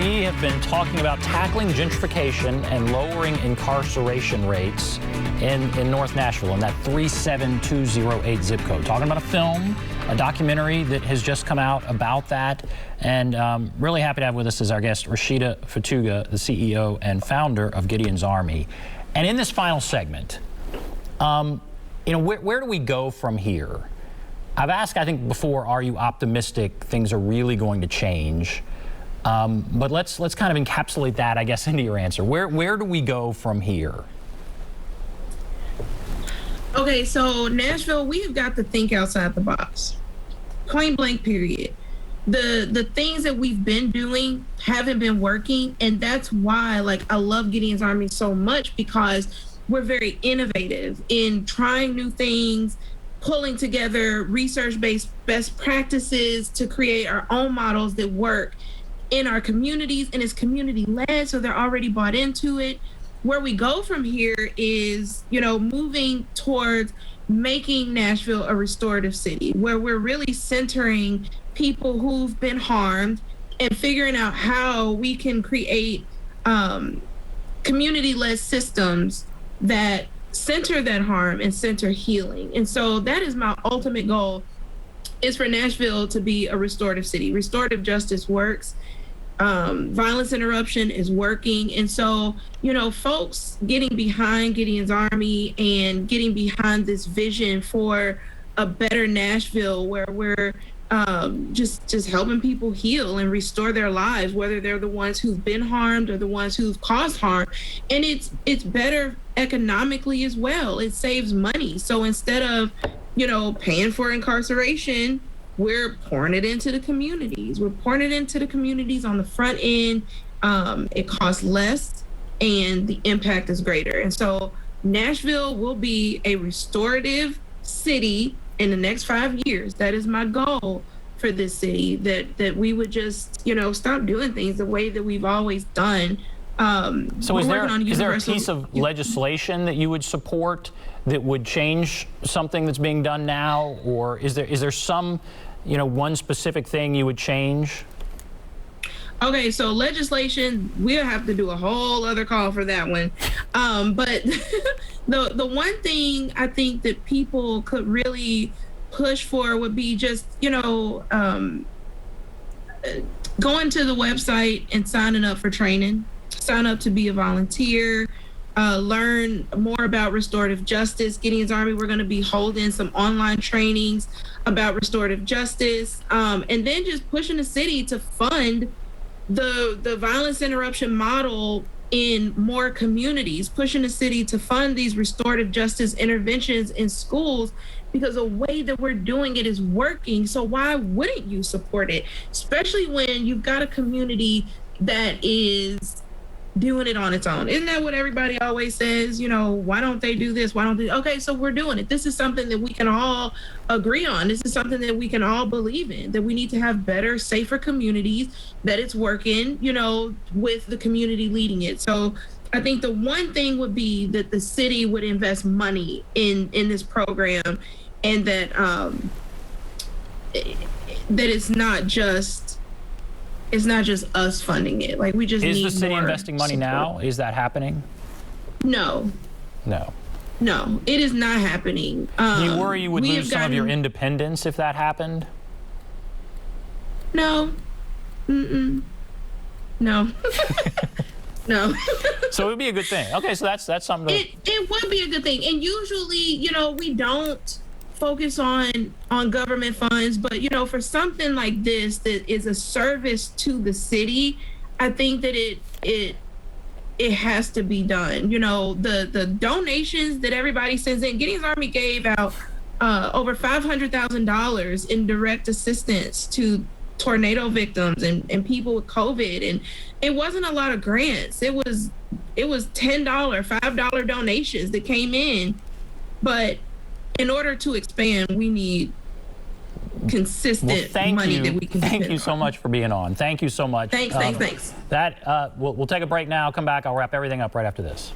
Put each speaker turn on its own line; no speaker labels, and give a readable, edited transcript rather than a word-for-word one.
We have been talking about tackling gentrification and lowering incarceration rates in North Nashville, in that 37208 zip code. Talking about a film, a documentary that has just come out about that. And really happy to have with us as our guest Rasheedat Fetuga, the CEO and founder of Gideon's Army. And in this final segment, where do we go from here? I've asked, I think, before, are you optimistic things are really going to change? But let's kind of encapsulate that, I guess, into your answer. Where do we go from here?
Okay, so Nashville, we've got to think outside the box. Point blank, period. The things that we've been doing haven't been working, and that's why, I love Gideon's Army so much, because we're very innovative in trying new things, pulling together research-based best practices to create our own models that work in our communities, and it's community-led, so they're already bought into it. Where we go from here is, moving towards making Nashville a restorative city, where we're really centering people who've been harmed and figuring out how we can create community-led systems that center that harm and center healing. And so that is my ultimate goal, is for Nashville to be a restorative city. Restorative justice works. Violence interruption is working. And so, folks getting behind Gideon's Army and getting behind this vision for a better Nashville, where we're just helping people heal and restore their lives, whether they're the ones who've been harmed or the ones who've caused harm. And it's better economically as well. It saves money. So instead of, paying for incarceration, we're pouring it into the communities. We're pouring it into the communities on the front end. It costs less and the impact is greater. And so Nashville will be a restorative city in the next 5 years. That is my goal for this city, that we would just, stop doing things the way that we've always done.
So is there a piece of legislation that you would support that would change something that's being done now? Or is there some, one specific thing you would change?
Okay, so legislation, we'll have to do a whole other call for that one. But the one thing I think that people could really push for would be just, going to the website and signing up for training, sign up to be a volunteer, learn more about restorative justice. Gideon's Army, we're going to be holding some online trainings about restorative justice, and then just pushing the city to fund the violence interruption model in more communities, pushing the city to fund these restorative justice interventions in schools, because the way that we're doing it is working. So why wouldn't you support it? Especially when you've got a community that is doing it on its own. Isn't that what everybody always says? Why don't they do this? Why don't they? Okay, so we're doing it. This is something that we can all agree on. This is something that we can all believe in, that we need to have better, safer communities, that it's working, with the community leading it. So I think the one thing would be that the city would invest money in this program, and that it's not just us funding it. We just need more.
Is the city investing money now? Is that happening?
No. No, it is not happening.
Do you worry you would lose some of your independence if that happened?
No. No. No.
So it would be a good thing. Okay, so that's something to...
It would be a good thing. And usually, we don't focus on government funds, but for something like this that is a service to the city, I think that it has to be done. The donations that everybody sends in, Gideon's Army gave out over $500,000 in direct assistance to tornado victims and people with COVID, and it wasn't a lot of grants. It was $10, $5 donations that came in, but in order to expand, we need consistent money that we can spend.
Thank you so much for being on. Thank you so much.
Thanks.
We'll take a break now. Come back. I'll wrap everything up right after this.